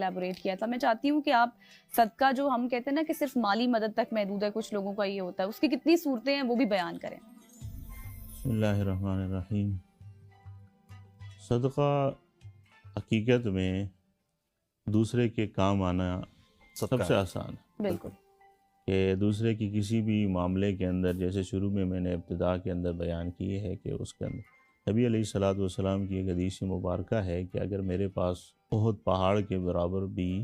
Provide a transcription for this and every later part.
Elaborate کیا تھا. میں چاہتی ہوں کہ آپ صدقہ جو ہم کہتے ہیں نا کہ صرف مالی مدد تک محدود ہے، کچھ لوگوں کا یہ ہوتا ہے، اس کی کتنی صورتیں ہیں وہ بھی بیان کریں. بسم اللہ الرحمن الرحیم. صدقہ حقیقت میں دوسرے کے کام آنا سب سے آسان ہے. بالکل کہ دوسرے کی کسی بھی معاملے کے اندر، جیسے شروع میں میں نے ابتدا کے اندر بیان کی ہے کہ اس کے اندر نبی علیہ الصلوۃ والسلام کی ایک حدیث مبارکہ ہے کہ اگر میرے پاس احد پہاڑ کے برابر بھی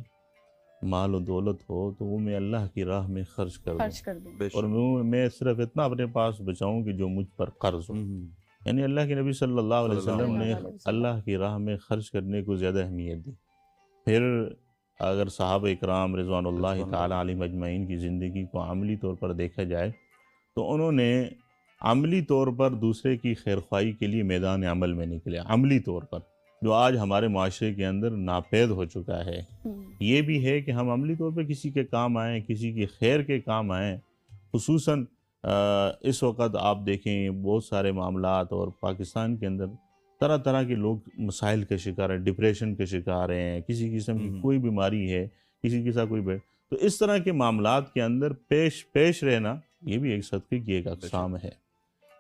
مال و دولت ہو تو وہ میں اللہ کی راہ میں خرچ کر دوں، اور میں صرف اتنا اپنے پاس بچاؤں کہ جو مجھ پر قرض ہو. یعنی اللہ کے نبی صلی اللہ علیہ وسلم نے اللہ کی راہ میں خرچ کرنے کو زیادہ اہمیت دی. پھر اگر صحابہ اکرام رضوان اللہ تعالیٰ علیہم اجمعین کی زندگی کو عملی طور پر دیکھا جائے تو انہوں نے عملی طور پر دوسرے کی خیرخواہی کے لیے میدان عمل میں نکلے، عملی طور پر، جو آج ہمارے معاشرے کے اندر ناپید ہو چکا ہے. یہ بھی ہے کہ ہم عملی طور پہ کسی کے کام آئیں، کسی کی خیر کے کام آئیں. خصوصاً اس وقت آپ دیکھیں بہت سارے معاملات، اور پاکستان کے اندر طرح طرح کے لوگ مسائل کا شکار ہیں، ڈپریشن کے شکار ہیں، کسی قسم کی کوئی بیماری ہے، کسی کے ساتھ کوئی تو اس طرح کے معاملات کے اندر پیش رہنا یہ بھی ایک صدقے کی ایک اقسام ہے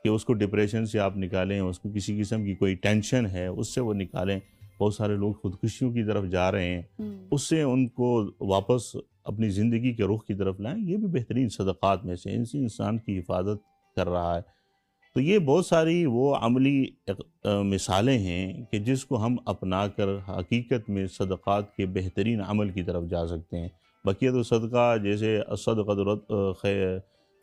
کہ اس کو ڈپریشن سے آپ نکالیں، اس کو کسی قسم کی کوئی ٹینشن ہے اس سے وہ نکالیں. بہت سارے لوگ خودکشیوں کی طرف جا رہے ہیں، اس سے ان کو واپس اپنی زندگی کے رخ کی طرف لائیں. یہ بھی بہترین صدقات میں سے انسان کی حفاظت کر رہا ہے. تو یہ بہت ساری وہ عملی مثالیں ہیں کہ جس کو ہم اپنا کر حقیقت میں صدقات کے بہترین عمل کی طرف جا سکتے ہیں. بقیہ تو صدقہ جیسے صدقہ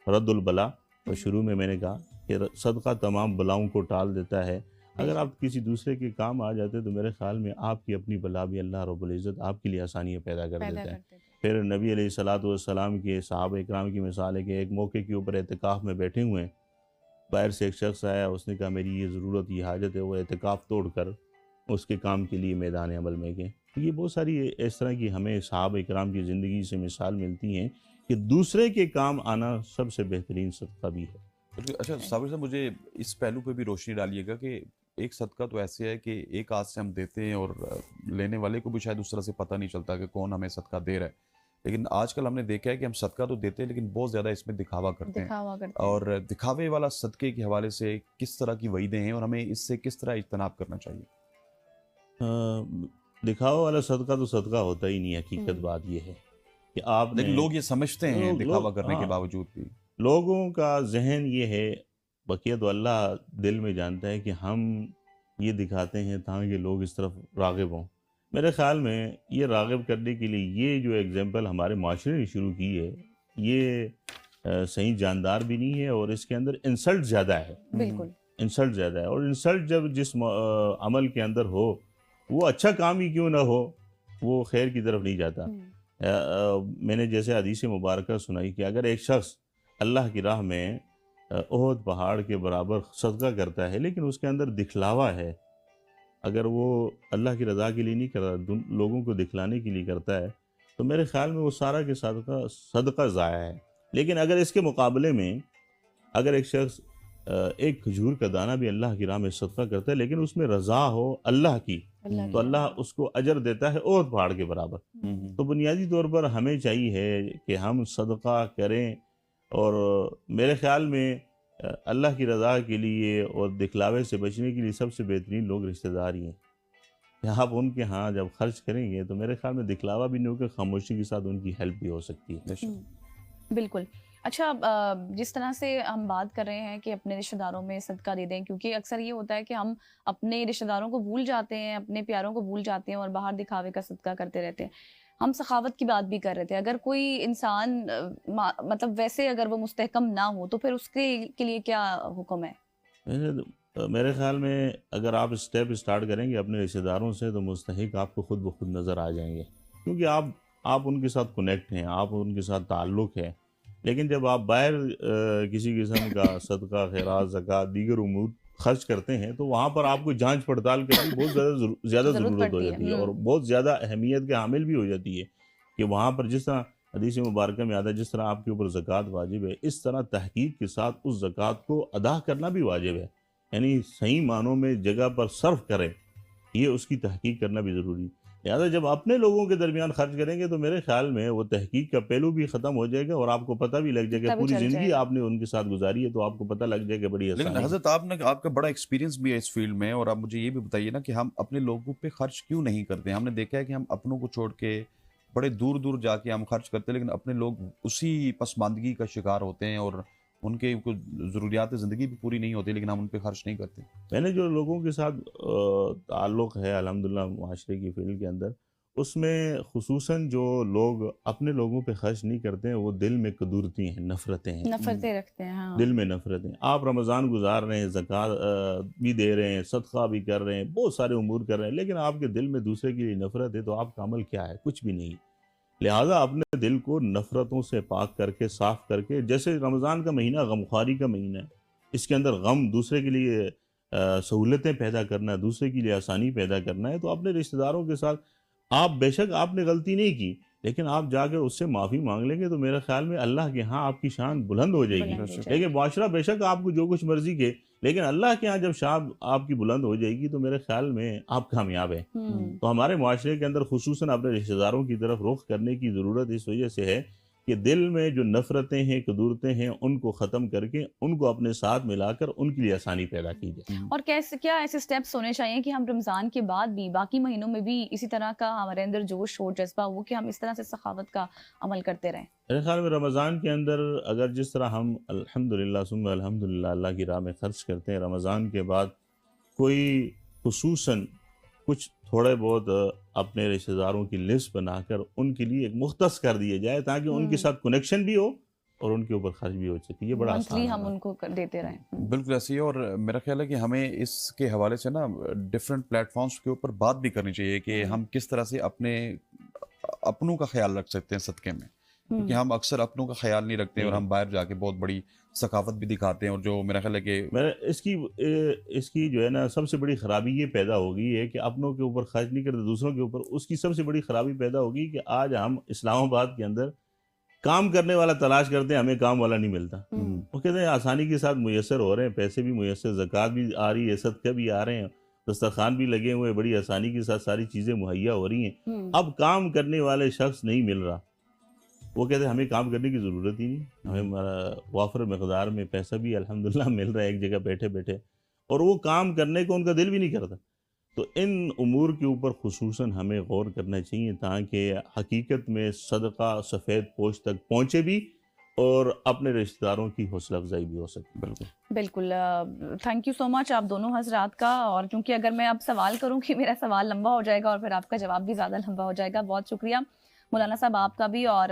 رد البلا، اور شروع میں نے کہا کہ صدقہ تمام بلاؤں کو ٹال دیتا ہے. اگر آپ کسی دوسرے کے کام آ جاتے تو میرے خیال میں آپ کی اپنی بلا بھی اللہ رب العزت آپ کے لیے آسانیاں پیدا کر دیتا ہے. پھر نبی علیہ الصلوۃ والسلام کے صحابہ اکرام کی مثال ہے کہ ایک موقع کے اوپر اعتکاف میں بیٹھے ہوئے ہیں، باہر سے ایک شخص آیا، اس نے کہا میری یہ ضرورت، یہ حاجت ہے. وہ اعتکاف توڑ کر اس کے کام کے لیے میدان عمل میں گئے. یہ بہت ساری اس طرح کی ہمیں صحابہ اکرام کی زندگی سے مثال ملتی ہیں کہ دوسرے کے کام آنا سب سے بہترین صدقہ بھی ہے. اچھا صابر صاحب، مجھے اس پہلو پہ بھی روشنی ڈالیے گا کہ ایک صدقہ تو ایسے ہے کہ ایک ہاتھ سے ہم دیتے ہیں اور لینے والے کو بھی شاید اس طرح سے پتہ نہیں چلتا کہ کون ہمیں صدقہ دے رہا ہے. لیکن آج کل ہم نے دیکھا ہے کہ ہم صدقہ تو دیتے ہیں لیکن بہت زیادہ اس میں دکھاوا کرتے ہیں، اور دکھاوے والا صدقے کے حوالے سے کس طرح کی وعیدیں ہیں اور ہمیں اس سے کس طرح اجتناب کرنا چاہیے؟ دکھاوا والا صدقہ تو صدقہ ہوتا ہی نہیں. حقیقت بات یہ ہے کہ آپ لیکن لوگ یہ سمجھتے ہیں دکھاوا کرنے کے باوجود بھی. لوگوں کا ذہن یہ ہے، بقیہ تو اللہ دل میں جانتا ہے کہ ہم یہ دکھاتے ہیں تاکہ لوگ اس طرف راغب ہوں. میرے خیال میں یہ راغب کرنے کے لیے یہ جو ایگزامپل ہمارے معاشرے نے شروع کی ہے یہ صحیح جاندار بھی نہیں ہے، اور اس کے اندر انسلٹ زیادہ ہے. بالکل انسلٹ زیادہ ہے، اور انسلٹ جب جس عمل کے اندر ہو وہ اچھا کام ہی کیوں نہ ہو وہ خیر کی طرف نہیں جاتا. میں نے جیسے حدیث مبارکہ سنائی کہ اگر ایک شخص اللہ کی راہ میں احد پہاڑ کے برابر صدقہ کرتا ہے لیکن اس کے اندر دکھلاوا ہے، اگر وہ اللہ کی رضا کے لیے نہیں کر رہا، لوگوں کو دکھلانے کے لیے کرتا ہے، تو میرے خیال میں وہ سارا کے صدقہ ضائع ہے. لیکن اگر اس کے مقابلے میں اگر ایک شخص ایک کھجور کا دانہ بھی اللہ کی راہ میں صدقہ کرتا ہے لیکن اس میں رضا ہو اللہ کی، تو اللہ اس کو اجر دیتا ہے احد پہاڑ کے برابر. تو بنیادی طور پر ہمیں چاہیے کہ ہم صدقہ کریں، اور میرے خیال میں اللہ کی رضا کے لیے اور دکھلاوے سے بچنے کے لیے سب سے بہترین لوگ رشتہ دار ہی ہیں. کہ آپ ان کے ہاں جب خرچ کریں گے تو میرے خیال میں دکھلاوا بھی نہیں ہوگا، خاموشی کے ساتھ ان کی ہیلپ بھی ہو سکتی ہے. بالکل. اچھا، جس طرح سے ہم بات کر رہے ہیں کہ اپنے رشتہ داروں میں صدقہ دے دیں، کیونکہ اکثر یہ ہوتا ہے کہ ہم اپنے رشتہ داروں کو بھول جاتے ہیں، اپنے پیاروں کو بھول جاتے ہیں اور باہر دکھاوے کا صدقہ کرتے رہتے ہیں. ہم سخاوت کی بات بھی کر رہے تھے. اگر کوئی انسان مطلب ویسے اگر وہ مستحکم نہ ہو تو پھر اس کے لیے کیا حکم ہے؟ میرے خیال میں اگر آپ اسٹیپ اسٹارٹ کریں گے اپنے رشتہ داروں سے تو مستحق آپ کو خود بخود نظر آ جائیں گے، کیونکہ آپ ان کے ساتھ کنیکٹ ہیں، آپ ان کے ساتھ تعلق ہے. لیکن جب آپ باہر کسی قسم کا صدقہ، خیرات، زکوٰۃ، دیگر امور خرچ کرتے ہیں تو وہاں پر آپ کو جانچ پڑتال کرنے کی بہت زیادہ ضرورت ہو جاتی ہے، اور بہت زیادہ اہمیت کے حامل بھی ہو جاتی ہے کہ وہاں پر جس طرح حدیث مبارکہ میں آتا ہے جس طرح آپ کے اوپر زکوٰۃ واجب ہے، اس طرح تحقیق کے ساتھ اس زکوٰۃ کو ادا کرنا بھی واجب ہے. یعنی صحیح معنوں میں جگہ پر صرف کریں، یہ اس کی تحقیق کرنا بھی ضروری. لہٰذا جب اپنے لوگوں کے درمیان خرچ کریں گے تو میرے خیال میں وہ تحقیق کا پہلو بھی ختم ہو جائے گا اور آپ کو پتہ بھی لگ جائے گا، تبھی پوری چل جائے زندگی گا۔ آپ نے ان کے ساتھ گزاری ہے تو آپ کو پتہ لگ جائے گا بڑی لیکن آسانی سے۔ حضرت آپ کا بڑا ایکسپیرینس بھی ہے اس فیلڈ میں، اور آپ مجھے یہ بھی بتائیے نا کہ ہم اپنے لوگوں پہ خرچ کیوں نہیں کرتے؟ ہم نے دیکھا ہے کہ ہم اپنوں کو چھوڑ کے بڑے دور دور جا کے ہم خرچ کرتے ہیں، لیکن اپنے لوگ اسی پسماندگی کا شکار ہوتے ہیں اور ان کے کچھ ضروریات زندگی بھی پوری نہیں ہوتی، لیکن ہم ان پہ خرچ نہیں کرتے۔ میں نے جو لوگوں کے ساتھ تعلق ہے الحمدللہ معاشرے کی فیلڈ کے اندر، اس میں خصوصاً جو لوگ اپنے لوگوں پہ خرچ نہیں کرتے ہیں وہ دل میں قدورتی ہیں، نفرتیں ہیں، نفرتیں رکھتے ہیں، ہاں۔ دل میں نفرتیں۔ آپ رمضان گزار رہے ہیں، زکوٰۃ بھی دے رہے ہیں، صدقہ بھی کر رہے ہیں، بہت سارے امور کر رہے ہیں، لیکن آپ کے دل میں دوسرے کے لیے نفرت ہے تو آپ کا عمل کیا ہے؟ کچھ بھی نہیں۔ لہٰذا اپنے دل کو نفرتوں سے پاک کر کے، صاف کر کے، جیسے رمضان کا مہینہ غمخواری کا مہینہ ہے، اس کے اندر غم، دوسرے کے لیے سہولتیں پیدا کرنا ہے، دوسرے کے لیے آسانی پیدا کرنا ہے، تو اپنے رشتہ داروں کے ساتھ آپ بے شک آپ نے غلطی نہیں کی، لیکن آپ جا کر اس سے معافی مانگ لیں گے تو میرے خیال میں اللہ کے ہاں آپ کی شان بلند ہو جائے گی۔ بلند ہو جائے لیکن گی۔ معاشرہ بے شک آپ کو جو کچھ مرضی کے، لیکن اللہ کے ہاں جب شان آپ کی بلند ہو جائے گی تو میرے خیال میں آپ کامیاب ہیں۔ تو ہمارے معاشرے کے اندر خصوصاً اپنے رشتہ داروں کی طرف رخ کرنے کی ضرورت اس وجہ سے ہے کہ دل میں جو نفرتیں ہیں، قدورتیں ہیں، ان کو ختم کر کے ان کو اپنے ساتھ ملا کر ان کے لیے آسانی پیدا کی جائے۔ اور کیا ایسے سٹیپس ہونے چاہیے کہ ہم رمضان کے بعد بھی باقی مہینوں میں بھی اسی طرح کا ہمارے اندر جوش ہو، جذبہ ہو کہ ہم اس طرح سے سخاوت کا عمل کرتے رہیں؟ میرے خیال میں رمضان کے اندر اگر جس طرح ہم الحمدللہ ثم الحمدللہ اللہ کی راہ میں خرچ کرتے ہیں، رمضان کے بعد کوئی خصوصاً کچھ تھوڑے بہت اپنے رشتہ داروں کی لسٹ بنا کر ان کے لیے ایک مختص کر دیے جائے تاکہ ان کے ساتھ کنیکشن بھی ہو اور ان کے اوپر خرچ بھی ہو سکے، یہ بڑا آسان منتھلی ہے۔ ہم ان کو دیتے رہیں۔ بالکل ایسے ہی، اور میرا خیال ہے کہ ہمیں اس کے حوالے سے نا ڈفرینٹ پلیٹ فارمز کے اوپر بات بھی کرنی چاہیے کہ ہم کس طرح سے اپنوں کا خیال رکھ سکتے ہیں صدقے میں، کیونکہ ہم اکثر اپنوں کا خیال نہیں رکھتے اور ہم باہر جا کے بہت بڑی ثقافت بھی دکھاتے ہیں، اور جو میرا خیال ہے کہ اس کی جو ہے نا سب سے بڑی خرابی یہ پیدا ہوگی ہے کہ اپنوں کے اوپر خرچ نہیں کرتے دوسروں کے اوپر، اس کی سب سے بڑی خرابی پیدا ہوگی کہ آج ہم اسلام آباد کے اندر کام کرنے والا تلاش کرتے ہیں، ہمیں کام والا نہیں ملتا۔ وہ کہتے ہیں آسانی کے ساتھ میسر ہو رہے ہیں، پیسے بھی میسر، زکوٰۃ بھی آ رہی ہے، صدقے بھی آ رہے ہیں، دسترخوان بھی لگے ہوئے، بڑی آسانی کے ساتھ ساری چیزیں مہیا ہو رہی ہیں، اب کام کرنے والے شخص نہیں مل رہا۔ وہ کہتے ہیں ہمیں کام کرنے کی ضرورت ہی نہیں، ہمیں وافر مقدار میں پیسہ بھی الحمدللہ مل رہا ہے ایک جگہ بیٹھے بیٹھے، اور وہ کام کرنے کو ان کا دل بھی نہیں کرتا۔ تو ان امور کے اوپر خصوصاً ہمیں غور کرنا چاہیے تاکہ حقیقت میں صدقہ سفید پوش تک پہنچے بھی اور اپنے رشتہ داروں کی حوصلہ افزائی بھی ہو سکے۔ بالکل، تھینک یو سو مچ آپ دونوں حضرات کا، اور چونکہ اگر میں اب سوال کروں کہ میرا سوال لمبا ہو جائے گا اور پھر آپ کا جواب بھی زیادہ لمبا ہو جائے گا۔ بہت شکریہ مولانا صاحب آپ کا بھی، اور